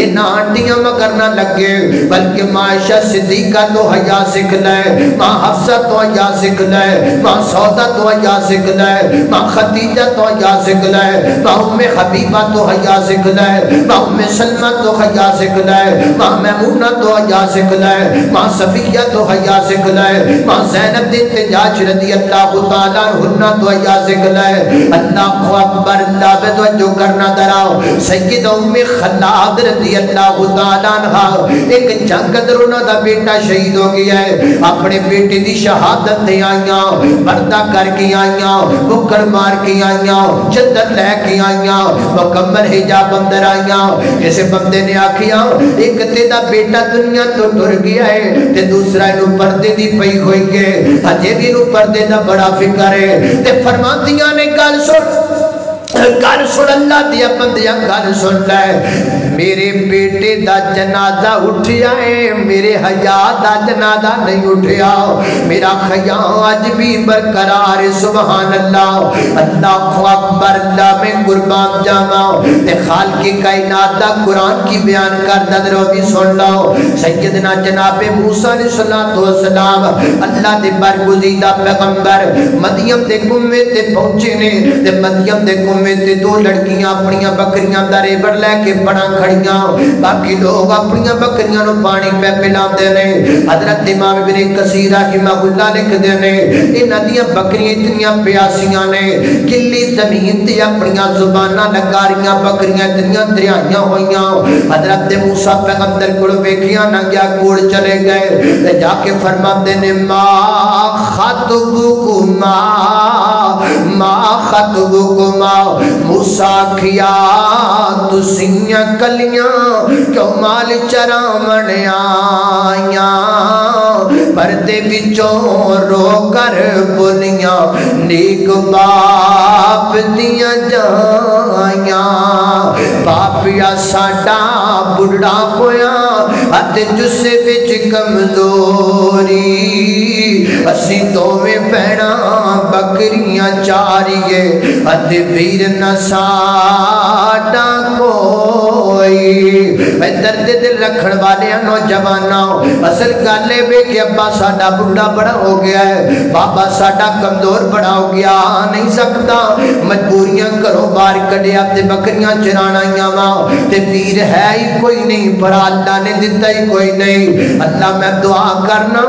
انہاں آنٹیاں مگر نہ لگے بلکہ ماں عائشہ صدیقہ تو حیا سکھ لے ماں حفصہ تو حیا سکھ لے ماں سودا تو حیا سکھ لے ماں خدیجہ تو حیا سکھ لے ماں ام حبیبہ تو حیا سکھ لے ماں ام سلمہ تو حیا سکھ لے ماں میمونہ تو حیا سکھ لے ماں صفیہ تو حیا سکھ لے ماں زینب بنت جحش رضی اللہ تعالیٰ عنہ تو حیا سکھ لے اللہ اکبر اللہ پہ توجہ کرنا دراؤ سید ام خلاد رضی اللہ تعالیٰ عنہ ایک جنگ اندر انہاں دا بیٹا شہید ہو گیا ہے اپنے بیٹے دی شہادت دے آئیاں پردہ کر کے آئیاں بکڑ مار کے آئیاں چدر لے کے آئیاں مکمل حجاب اندر آئیاں جیسے بندے نے آکھیا ایک تیدا بیٹا دنیا تو ٹر گیا ہے تے دوسرا انہوں پردے دی پئی ہوئی گے ہجے بھی انہوں پردے دا بڑا فکر ہے تے فرماتیاں نے گل سن اللہ دیا بندیاں گل سن لے میرے بیٹے دا جنازہ اٹھیا ہے میرے حیا دا جنازہ نہیں اٹھیا میرا حیا آج بھی برقرار ہے سبحان اللہ اللہ اکبر اللہ میں قربان جاواں تے خالق کائنات دا قرآن کی بیان کردا درو بھی سن لو سیدنا جناب موسیٰ علیہ السلام اللہ دے برگزیدہ پیغمبر مدین دے کنویں تے پہنچے نے تے مدین دے کنویں تے دو لڑکیاں اپنیاں بکریاں دا ریبر لے کے بڑا کھڑیاں باقی لوگ اپنیاں بکریاں نو پانی پہ پلاندے نے حضرت امام ابن کثیر رحمہ اللہ لکھدے نے انہاں دیاں بکریاں اتنیاں پیاسیاں نے کلی زمین تے اپنیاں زباناں لگا رہیاں بکریاں اتنیاں دریائیاں ہوئیاں حضرت موسیٰ پیغمبر کو ویکھیاں نہ گیا کوڑ چلے گئے تے جا کے فرماندے نے ما خطبکما موسیٰ کیا تسیاں کلیاں کیوں مال چرامن آیاں پردے بچوں رو کر بولیاں نیک باپ دیاں جائیاں باپیا ساڈا بڑھا ہویا ہاتھ جسے بچ کمزوری اسی دوویں بہنا بکریاں چاریے ہاتھ پھر نہ ساڈا کوئی میں درد دل رکھن والے نوجواناں اصل گل ہے کہ ابا ساڈا بڑھا بڑا ہو گیا ہے بابا ساڈا کمزور بڑا ہو گیا آ نہیں سکتا مجبوریاں کرو باہر کڈیا تے بکریاں چرانائیاں وا تے پیر ہے ہی کوئی نہیں پر اللہ نے دتا ہی کوئی نہیں اللہ میں دعا کرنا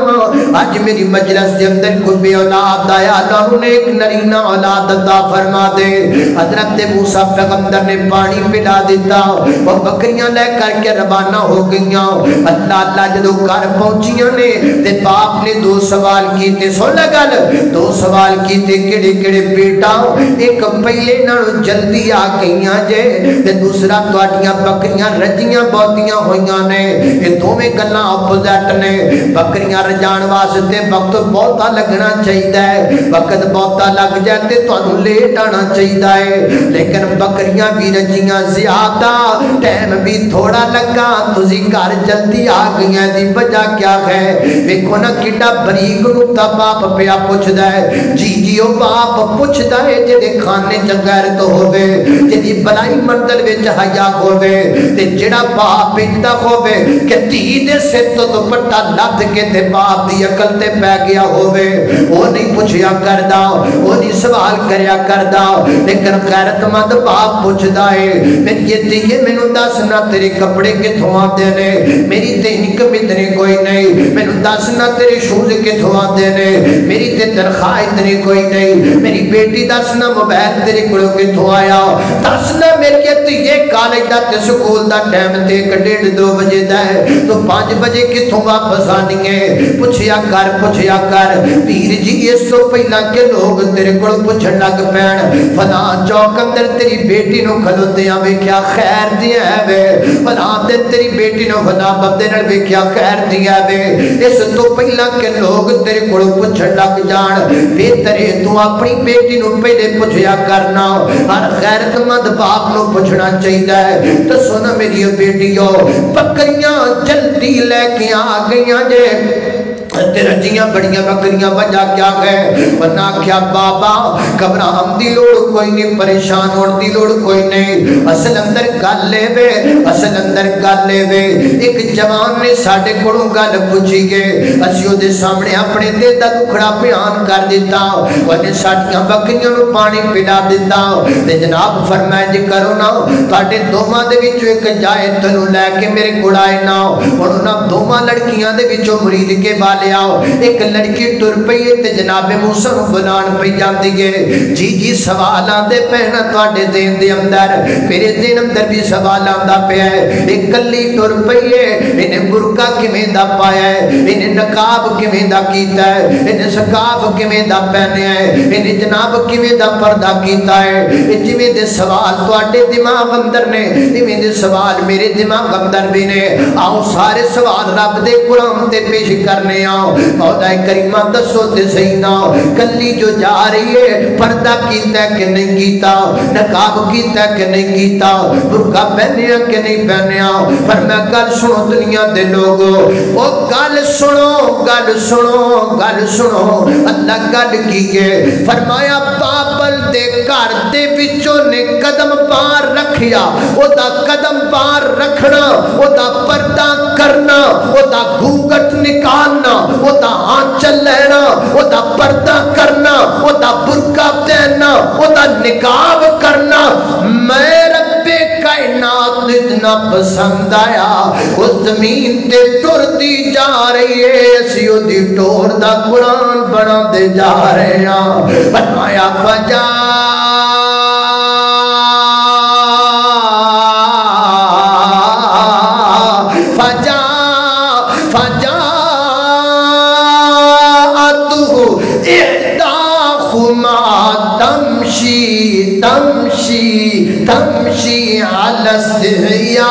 آج میری مجلس دے اندر کوئی بے اولاد آیا اللہ نے ایک نرینہ اولاد عطا فرما دے حضرت موسیٰ پیغمبر نے پانی پلا دیتا وہ بکریاں لے کر کے روانہ ہو گئیاں اللہ جدو گھر پہنچیاں نے تے باپ نے دو سوال کیتے سن گل دو سوال کیتے کڑے کڑے بیٹا ایک پہلے نالوں جلدی آ گئیاں جے تے دوسرا تواڈیاں بکریاں رجیاں بہتیاں ہوئیاں نے یہ دوویں گلاں اپوزٹ نے بکریاں رجان واسطے وقت بہتا لگنا چاہیے وقت بہتا لگ جائے تے تانوں لیٹ آنا چاہیے لیکن بکریاں بھی رجیاں زیادہ ٹائم بھی تھوڑا لگا تسی گھر جلدی آ گئی دی وجہ کیا ہے؟ ویکھو نا کڈا بریک نقطہ باپ پیا پوچھدا ہے جی او باپ پوچھدا ہے جے کھانے چ غیرت ہوے جدی بلائی منزل وچ حیا ہوے تے جڑا باپ اندا ہوے کہ دھی دے سر تو دوپٹہ لد کے تے باپ دی عقل تے پے گیا ہوے او نہیں پوچھیا کردا او نہیں سوال کریا کردا لیکن غیرت مند باپ پوچھدا ہے میری دھیے مینوں دس نا تیرے کپڑے کتھوں آندے نے میری تے اتنی کوئی نہیں مینوں دس نا تیرے شوز کتھوں آندے نے میری تے تنخواہ اتنی کوئی نہیں میری بیٹی دس نا موبائل تیرے کولوں کتھوں آیا دس نا میری دھیے کالج دا تے سکول دا ٹائم تے 1:30-2 بجے دا ہے تو 5 بجے کتھوں واپس آنی ہے پوچھیا کر پیر جی اس تو پہلا کہ لوگ تیرے کول پوچھن لگ پین فلاں چوک اندر تیری بیٹی نو کھلوتیاں ویکھیا خیر دیاں ہے وے فلاں تے تیری بیٹی نو فلاں بندے نال ویکھیا خیر دیاں وے اس تو پہلا کہ لوگ تیرے کول پوچھن لگ جان بہتر ہے تو اپنی بیٹی نو پہلے پوچھیا کرنا ہر غیرت مند باپ نو پوچھنا چاہیے ہے تو سن میری بیٹیو بکریاں جلدی لے کے آ گئیاں جے تیرا جیاں بڑیاں بکریاں وجہ کیا ہے ورنہ کیا بابا گھبران دی لوڑ کوئی نہیں پریشان ہون دی لوڑ کوئی نہیں اصل اندر گل لے وے ایک جوان نے ساڈے کولوں گل پوچھی گئے اسی او دے سامنے اپنے دل دا دکھڑا بیان کر دیتا اونے ساڈیاں بکریاں نو پانی پلا دیتا تے جناب فرمایا جی کرو نا تواڈے دوواں دے وچوں ایک جائے تینوں لے کے میرے کول آئے نا ہن انہاں دوواں لڑکیاں دے وچوں مرید کے والے آؤ ایک لڑکی ٹر پئی تے جناب موسیٰ نو بلان پئی جاندی ہے جی سوال آندے پہنا تواڈے دین دے اندر میرے دین اندر بھی سوال آندا پیا ہے ایک کلی ٹر پئی ہے انہیں برقع کیویں دا پایا ہے انہیں نقاب کیویں دا کیتا ہے انہیں سکاف کیویں دا پہنیا ہے انہیں جناب کیویں دا پردہ کیتا ہے جویں دے سوال تواڈے دماغ اندر نے ایویں دے سوال میرے دماغ اندر بھی نے آؤ سارے سوال رب دے قرآن تے پیش کرنے مولا کریمہ دسو تے سینا کلی جو جا رہی ہے پردہ کیتا ہے کہ نہیں کیتا نقاب کیتا ہے کہ نہیں کیتا برقع پہنیا کہ نہیں پہنیا پر میں گل سنو دنیا دے لوگو او گل سنو اللہ گل کیے فرمایا بابل دے گھر دے وچوں نے قدم پار رکھیا او دا قدم پار رکھنا او دا پردہ کرنا او دا گھونگھٹ نکالنا او دا آنچل لینا او دا پردہ کرنا او دا برقع پہننا او دا نقاب کرنا میں رب کائنات اتنا پسند آیا اس زمین تے ٹر دی جا رہی ہے اسیو دی ٹور دا قرآن بنا دے جا رہے ہیں فرمایا فجا تمشي على استحياء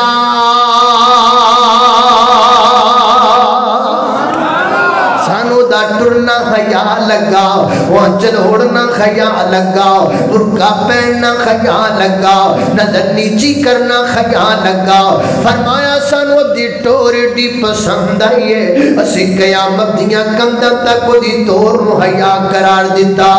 سانو دا ٹرنا خیا لگا وانچل ہوڑنا خیا لگا برقع پہننا خیا لگا نظر نیچی کرنا خیا لگا فرمایا سانو دی ٹور دی پسند آئیے اسی قیامت دیاں کندہ تک دی ٹور مہیا قرار دیتا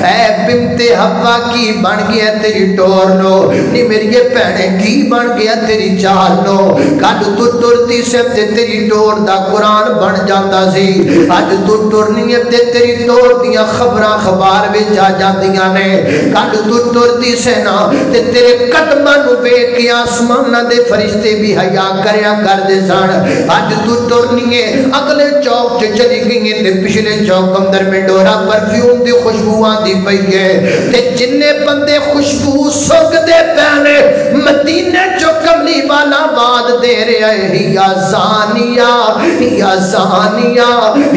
اے بنت حوا کی بن گیا تیری ٹور نو نی میری یہ پہنے کی بن گیا تیری چال نو کاج تو ٹورتی سے تیری ٹور دا قرآن بن جاندہ سی آج تو ٹورنیت تیری ٹور دیاں خبران خبار بھی جا جاندیاں نے کاج تو ٹورتی سے نا تیرے قدمانو بے کی آسمانہ دے فرشتے بھی حیاء کریا کر دے سان آج تو ٹورنی ہے اگلے چوک چلی گئی ہیں تے پچھلے چوک اندر میں ڈورا پرفیوم دی خوشبوان دی پئی ہے تے جننے بندے خوشبو سوگ دے پہنے مدینہ جو کملی والا باد دے رہے یا زانیہ یا زانیہ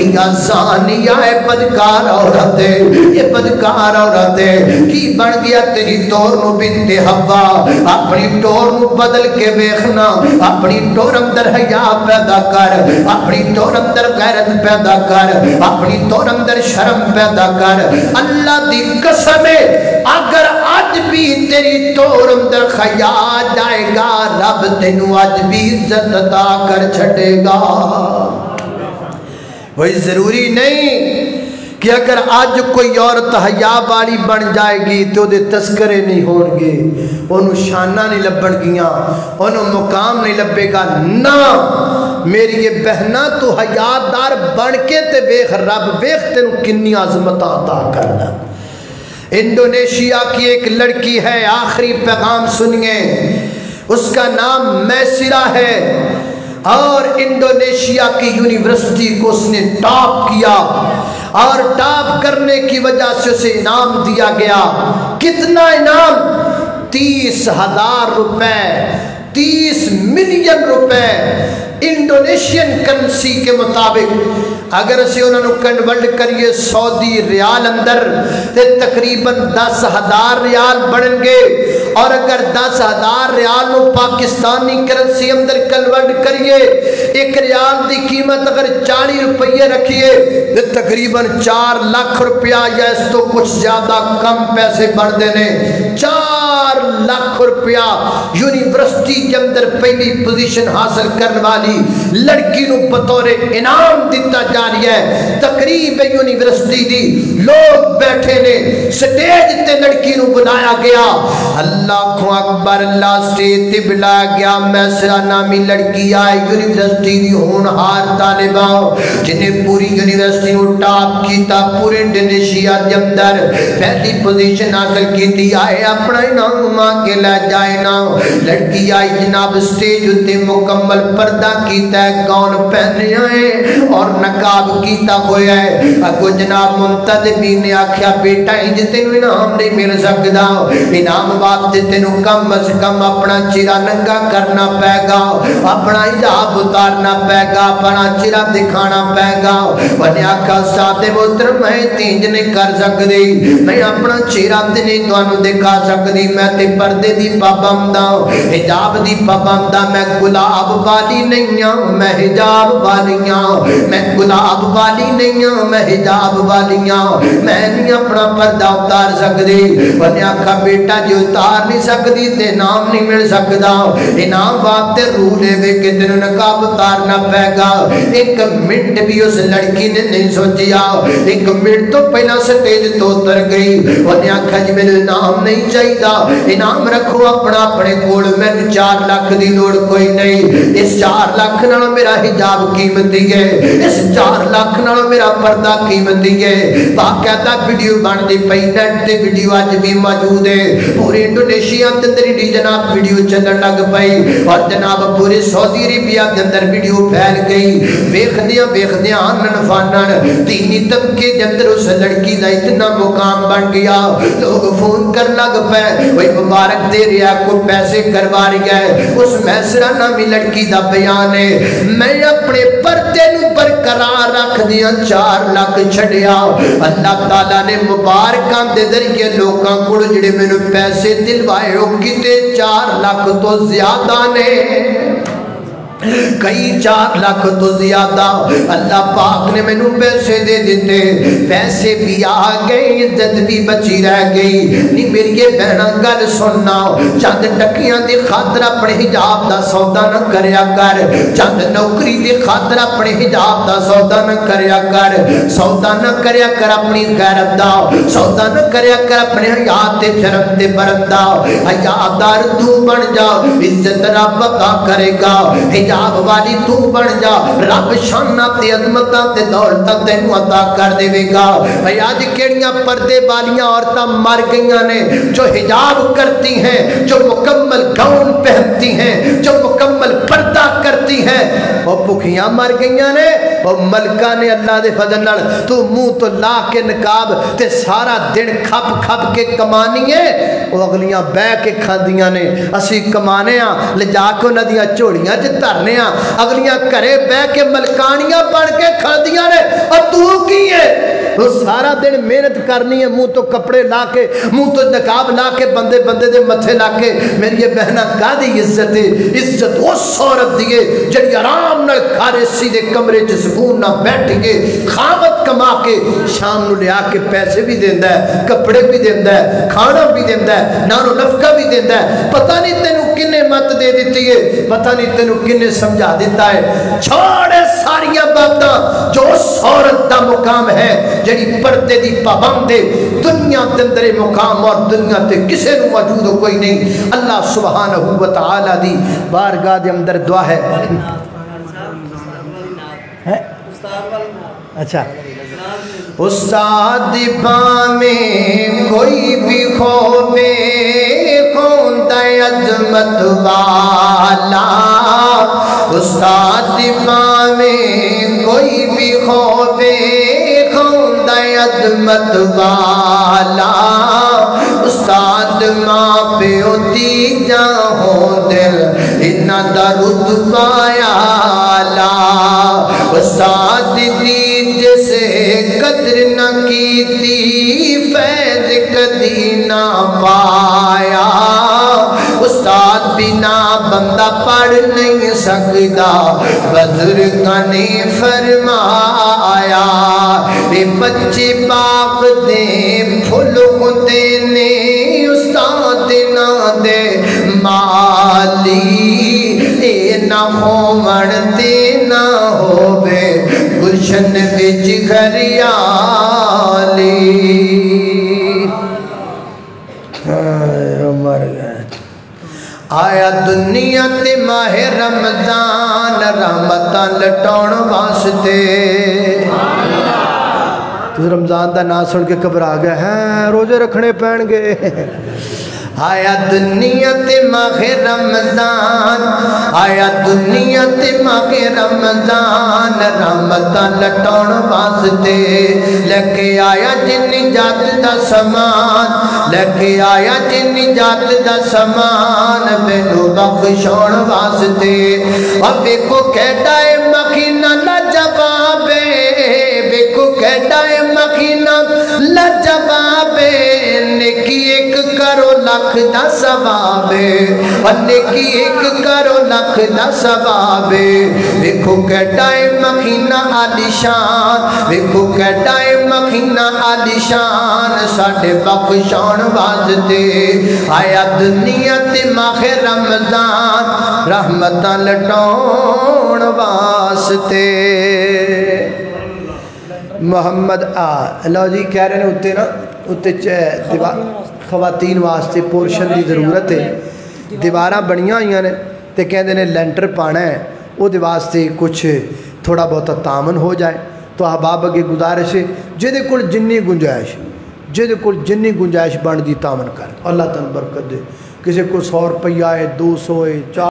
یا زانیہ بدکار عورت ہے, یہ بدکار عورت ہے. کی بن گیا تیری ٹور نو بنت حوا, اپنی ٹور نو بدل کے ویکھنا, اپنی ٹور اندر حیا پیدا کر, اپنی ٹور اندر غیرت پیدا کر, اپنی ٹور اندر شرم پیدا کر. اللہ دی قسم ہے اگر آج بھی تیری ٹور اندر حیا جائے گا رب تینوں آج بھی عزت عطا کر چھڑے گا. وہی ضروری نہیں کہ اگر آج کوئی عورت حیا والی بن جائے گی تو دے تذکرے نہیں ہون گے, انہوں شانہ نہیں لبن گیاں, انہوں مقام نہیں لبے گا. نا میری یہ بہنا تو حیادار بن کے تے بیخ رب بیخ تینوں کنی عظمت عطا کرنا. انڈونیشیا کی ایک لڑکی ہے, آخری پیغام سنیے, اس کا نام میسرہ ہے اور انڈونیشیا کی یونیورسٹی کو اس نے ٹاپ کیا اور ٹاپ کرنے کی وجہ سے اسے انعام دیا گیا. کتنا انعام؟ 30,000 روپے, 30 ملین روپے. انڈونیشین کرنسی کے مطابق اگر اسے انہوں نے کنورٹ کریے سعودی ریال اندر تے تقریباً 10,000 ریال بڑھن گے, اور اگر 10,000 ریال نو پاکستانی کرنسی اندر کنورٹ کریے, ایک ریال دی قیمت اگر 40 روپیے رکھیے تے تقریباً 4 لاکھ روپیہ یا اس تو کچھ زیادہ کم پیسے بڑھ دینے. 4 لاکھ روپیہ یونیورسٹی کے اندر پہلی پوزیشن حاصل کرنے والی لڑکی نو بطور انعام دیتا جا رہی ہے. تقریب یونیورسٹی دی لوگ بیٹھے نے, سٹیج تے لڑکی نو بلایا گیا. اللہ کو اکبر, اللہ سٹیج تے بلایا گیا. میسرہ نامی لڑکی آئی, یونیورسٹی دی ہونہار طالبہ جنہیں پوری یونیورسٹی نو ٹاپ کیتا, پورے انڈونیشیا دے اندر پہلی پوزیشن حاصل کیتی. آئے اپنا انعام ماں کے لے جائے نا. لڑکی آئی جناب سٹیج تے مکمل پردہ کیتا ہے, گاؤن پہنے آئے اور نقاب کیتا ہویا ہے. اگو جناب منتظمین نے آکھیا بیٹا انج تینوں انعام نہیں مل سکدا, انعام واسطے تینوں کم از کم اپنا چہرہ ننگا کرنا پائے گا, اپنا حجاب اتارنا پائے گا, اپنا چہرہ دکھانا پائے گا. انہیں آکھا استاد محترم میں تینج نہیں کر سکدی, میں اپنا چہرہ تے نہیں تانوں دکھا سکدی, میں تے پردے دی پابند ہاں, حجاب دی پابند ہاں. میں گلاب والی نہیں ہوں, میں حجاب والی ہوں. میں گلاب والی نہیں ہوں, میں حجاب والی ہوں. میں نہیں اپنا پردہ اتار سکدی. انہیں آکھا بیٹا جی اتار نہیں سکدی تے انعام نہیں مل سکدا. انعام واسطے روح لے وے کہ تینوں نقاب اتارنا پائے گا. ایک منٹ بھی اس لڑکی نے نہیں سوچیا, ایک منٹ تو پہلا سٹیج تو اتر گئی. انہیں آکھا جی میرے انعام نہیں چاہیے, انعام رکھو اپنا اپنے کول, میں 4 لاکھ دی لوڑ کوئی نہیں. اس 4 لاکھ نالوں میرا حجاب قیمتی ہے, اس 4 لاکھ نالوں میرا پردہ قیمتی ہے. باقاعدہ ویڈیو بن دی پئی, نیٹ تے ویڈیو اج بھی موجود ہے. پورے انڈونیشیا دے اندر دی جناب ویڈیو چلن لگ پئی اور جناب پورے سعودی عربیہ دے اندر ویڈیو پھیل گئی. ویکھدیاں آنن فانن دینی طبقے دے اندر اس لڑکی دا اتنا مقام بن گیا, لوگ فون کر لگ پے, وہی مبارک دے رہا, کوئی پیسے کروا رہی ہے. اس میسرہ نامی لڑکی دا بیان ہے, میں اپنے پردے نو برقرار رکھ دیا 4 لاکھ چھڑیا. اللہ تعالیٰ نے مبارکاں دے ذریعے لوکاں کو جڑے میں نے پیسے دلوائے ہو کتے 4 لاکھ تو زیادہ نے, کئی 4 لاکھ تو زیادہ. اللہ پاک نے میں نے پیسے دے دیتے, پیسے بھی آگئے, عزت بھی بچی رہ گئی. نہیں میری یہ بہنہ گل سننا, چند ٹکیاں دی خاطر اپنے حجاب دا سودا نہ کریا کر, چند نوکری دی خاطر اپنے حجاب دا سودا نہ کریا کر, سودا نہ کریا کر اپنی غیرت دا, سودا نہ کریا کر اپنے حیات تے شرم تے برندہ. حیادار تو بن جا, عزت رب عطا کرے گا. حجاب والی تو بن جا, رب شانہ تے عظمتاں تے دولتاں تینوں عطا کر دے گا. آج کیڑیاں پردے والیاں عورتاں مر گئیاں نے جو حجاب کرتی ہیں, جو مکمل گاؤن پہنتی ہیں, جو مکمل پردہ کرتی ہیں, وہ بھکھیاں مر گئیاں نے. وہ ملکہ نے اللہ دے فضل نال تو منہ تو لا کے نقاب تے سارا دن کھپ کھپ کے کمانی ہے, وہ اگلیاں بہ کے کھاندیاں نے. اسی کمانے ہاں لے جا کے ندیاں چوڑیاں چ دھرنے ہاں, اگلیاں کرے بہ کے ملکانیاں بن کے کھاندیاں نے. اور تو کی ہے وہ سارا دن محنت کرنی ہے، منہ تو کپڑے لا کے، منہ تو نقاب لا کے، بندے بندے دے متھے لا کے۔ میری بہنا کا دی عزت ہے؟ عزت اس عورت دی ہے جڑی آرام نال کھارے سیدھے کمرے چ سکون نہ بیٹھ کے خامت کما کے شام نو لیا کے پیسے بھی دیندا ہے، کپڑے بھی دیندا ہے، کھانا بھی دیندا ہے، نانو نفقہ بھی دیندا ہے۔ پتہ نہیں تینوں کنے مت دے دیتی ہے، پتہ نہیں تینوں کنے سمجھا دیتا ہے۔ چھوڑے ساریاں باتاں، جو اس عورت دا مقام ہے جڑی پردے دی پابند ہے، دنیا دے اندر مقام اور دنیا تے کسے نو موجود ہو کوئی نہیں۔ اللہ سبحانہ و تعالی دی بارگاہ دے اندر دعا ہے۔ اچھا، استاد میں کوئی بھی خوبے کھوندا عظمت والا، استاد میں کوئی بھی خوبے کھوندا عظمت والا، استاد ماں پیو دی جاؤں دل انہاں دا رتبہ اعلیٰ، استاد دی جسے قدر نہ کیتی فیض کدی نہ پایا، استاد بنا بندہ پڑھ نہیں سکتا، بزرگاں نے فرمایا، اے بچے باغ دے پھول ہوندے نے، استاد نہ دے مالی، اے نہ ہون تے نہ ہووے گلشن وچ ہریالی۔ مر گئے۔ آیا دنیا تے ماہ رمضان رحمتاں لٹاؤن واسطے، تو رمضان دا نام سن کے گھبرا گئے ہیں روزے رکھنے پین گے۔ آیا دنیا تے ماہ رمضان، آیا دنیا تے ماہ رمضان رحمتاں لٹاؤن واسطے، لے کے آیا جن نجات دا سامان، لے کے آیا جن نجات دا سامان، مینوں بخشاؤن واسطے۔ اور ویکھو کیڑا اے مخینہ لاجواب، ویکھو کیڑا اے مخینہ لاجواب، نیکی ایک کرو لکھ دا ثواب، نیکی ایک کرو لکھ دا ثواب۔ ویکھو کیڑا اے مخینہ عالی شان، ویکھو کیڑا اے مخینہ عالی شان، ساڈے بخشاؤن واسطے آیا دنیا تے ماہ رمضان رحمتاں لٹاؤن واسطے۔ محمد اللہ جی کہہ رہے ہیں اتنے نا، اتنے خواتین واسطے پورشن دی ضرورت ہے، دیواراں بنیاں ہوئی نے تے کہندے نے لینٹر پانا ہے، وہ دے واسطے کچھ تھوڑا بہت تعاون ہو جائے تو احباب اگے گزارش ہے جہدے کول جنی گنجائش، جہدے کول جنی گنجائش بن دی تعاون کر، اللہ تعالیٰ برکت دے۔ کسی کو 100 روپیہ ہے، 200 ہے، 4